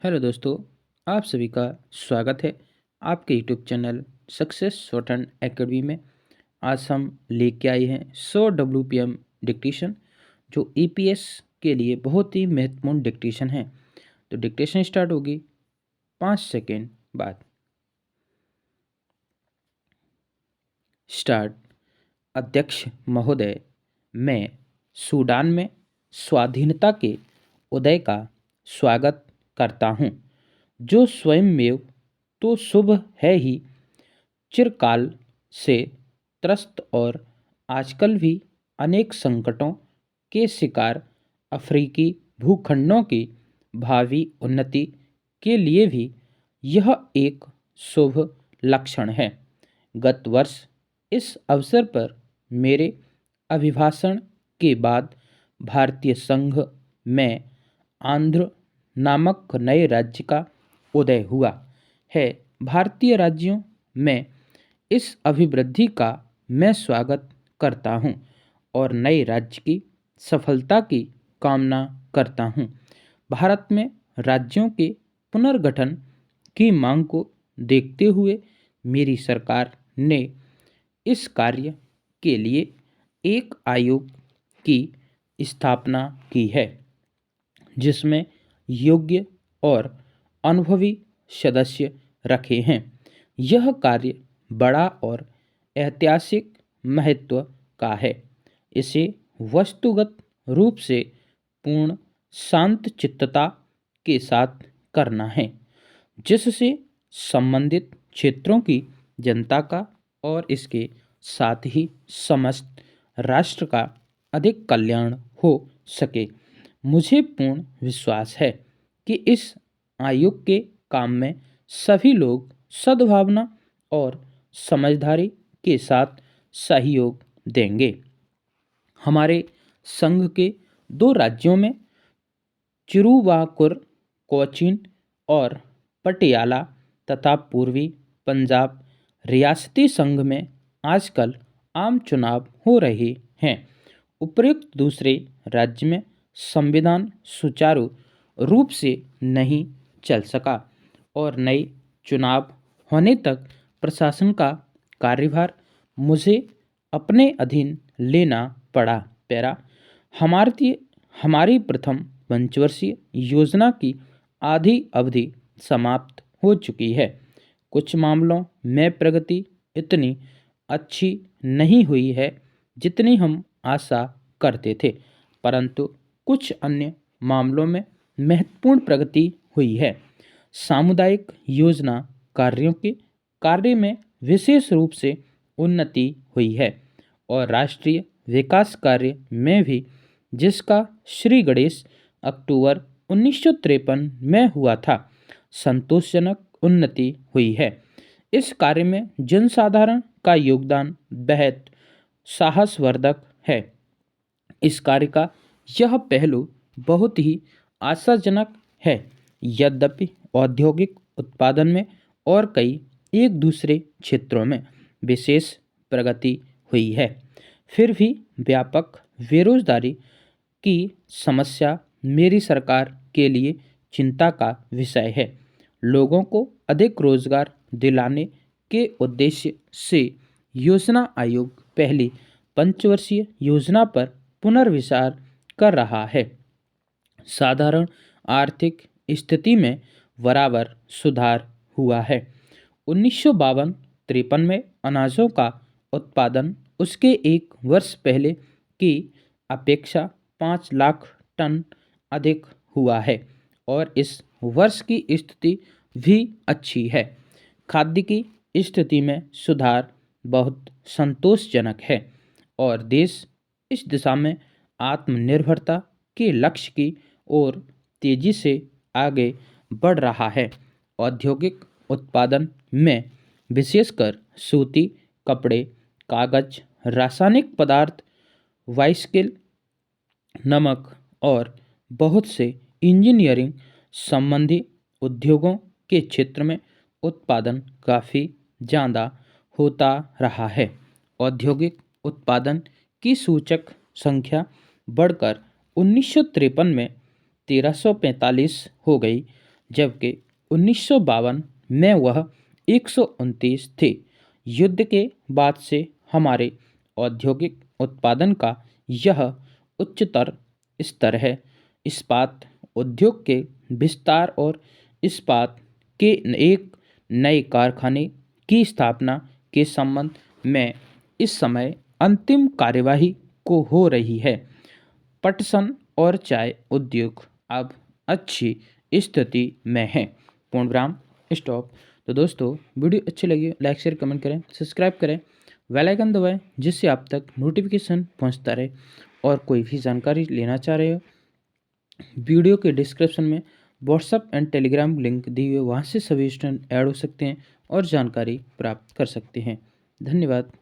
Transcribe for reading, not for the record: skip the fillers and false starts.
Hello दोस्तों, आप सभी का स्वागत है आपके YouTube channel success shorthand academy में। आज हम लेके आए हैं 100 WPM डिक्टेशन, जो EPS के लिए बहुत ही महत्वपूर्ण डिक्टेशन है। तो डिक्टेशन स्टार्ट होगी 5 सेकेंड बाद। स्टार्ट। अध्यक्ष महोदय, मैं सूडान में स्वाधीनता के उदय का स्वागत करता हूँ, जो स्वयंमेव तो शुभ है ही, चिरकाल से त्रस्त और आजकल भी अनेक संकटों के शिकार अफ्रीकी भूखंडों की भावी उन्नति के लिए भी यह एक शुभ लक्षण है। गत वर्ष इस अवसर पर मेरे अभिभाषण के बाद भारतीय संघ में आंध्र नामक नए राज्य का उदय हुआ है। भारतीय राज्यों में इस अभिवृद्धि का मैं स्वागत करता हूं और नए राज्य की सफलता की कामना करता हूं। भारत में राज्यों के पुनर्गठन की मांग को देखते हुए मेरी सरकार ने इस कार्य के लिए एक आयोग की स्थापना की है, जिसमें योग्य और अनुभवी सदस्य रखे हैं। यह कार्य बड़ा और ऐतिहासिक महत्व का है। इसे वस्तुगत रूप से पूर्ण शांत चित्तता के साथ करना है, जिससे संबंधित क्षेत्रों की जनता का और इसके साथ ही समस्त राष्ट्र का अधिक कल्याण हो सके। मुझे पूर्ण विश्वास है कि इस आयोग के काम में सभी लोग सद्भावना और समझदारी के साथ सहयोग देंगे। हमारे संघ के 2 राज्यों में चिरुवाकुर, कोचीन और पटियाला तथा पूर्वी पंजाब रियासती संघ में आजकल आम चुनाव हो रहे हैं। उपयुक्त दूसरे राज्य में संविधान सुचारू रूप से नहीं चल सका और नए चुनाव होने तक प्रशासन का कार्यभार मुझे अपने अधीन लेना पड़ा। हमारी प्रथम पंचवर्षीय योजना की आधी अवधि समाप्त हो चुकी है। कुछ मामलों में प्रगति इतनी अच्छी नहीं हुई है जितनी हम आशा करते थे, परंतु कुछ अन्य मामलों में महत्वपूर्ण प्रगति हुई है। सामुदायिक योजना कार्यों के कार्य में विशेष रूप से उन्नति हुई है और राष्ट्रीय विकास कार्य में भी, जिसका श्री गणेश अक्टूबर 1953 में हुआ था, संतोषजनक उन्नति हुई है। इस कार्य में जनसाधारण का योगदान बेहद साहसवर्धक है। इस कार्य का यह पहलू बहुत ही आशाजनक है। यद्यपि औद्योगिक उत्पादन में और कई एक दूसरे क्षेत्रों में विशेष प्रगति हुई है, फिर भी व्यापक बेरोजगारी की समस्या मेरी सरकार के लिए चिंता का विषय है। लोगों को अधिक रोजगार दिलाने के उद्देश्य से योजना आयोग पहली पंचवर्षीय योजना पर पुनर्विचार कर रहा है। साधारण आर्थिक स्थिति में बराबर सुधार हुआ है। 1952-53 में अनाजों का उत्पादन उसके एक वर्ष पहले की अपेक्षा 5 लाख टन अधिक हुआ है और इस वर्ष की स्थिति भी अच्छी है। खाद्य की स्थिति में सुधार बहुत संतोषजनक है और देश इस दिशा में आत्मनिर्भरता के लक्ष्य की ओर तेजी से आगे बढ़ रहा है। औद्योगिक उत्पादन में विशेषकर सूती कपड़े, कागज, रासायनिक पदार्थ, बाइसिकल, नमक और बहुत से इंजीनियरिंग संबंधी उद्योगों के क्षेत्र में उत्पादन काफ़ी ज़्यादा होता रहा है। औद्योगिक उत्पादन की सूचक संख्या बढ़कर 1953 में 1345 हो गई, जबकि 1952 में वह 129 थे। युद्ध के बाद से हमारे औद्योगिक उत्पादन का यह उच्चतर स्तर है। इस्पात उद्योग के विस्तार और इस्पात के एक नए कारखाने की स्थापना के संबंध में इस समय अंतिम कार्यवाही को हो रही है। पटसन और चाय उद्योग अब अच्छी स्थिति में है। पूर्णविराम स्टॉप। तो दोस्तों, वीडियो अच्छी लगी लाइक शेयर कमेंट करें, सब्सक्राइब करें, बेल आइकन दबाएं, जिससे आप तक नोटिफिकेशन पहुंचता रहे। और कोई भी जानकारी लेना चाह रहे हो, वीडियो के डिस्क्रिप्शन में व्हाट्सएप एंड टेलीग्राम लिंक दी हुई है, वहाँ से सभी स्टूडेंट ऐड हो सकते हैं और जानकारी प्राप्त कर सकते हैं। धन्यवाद।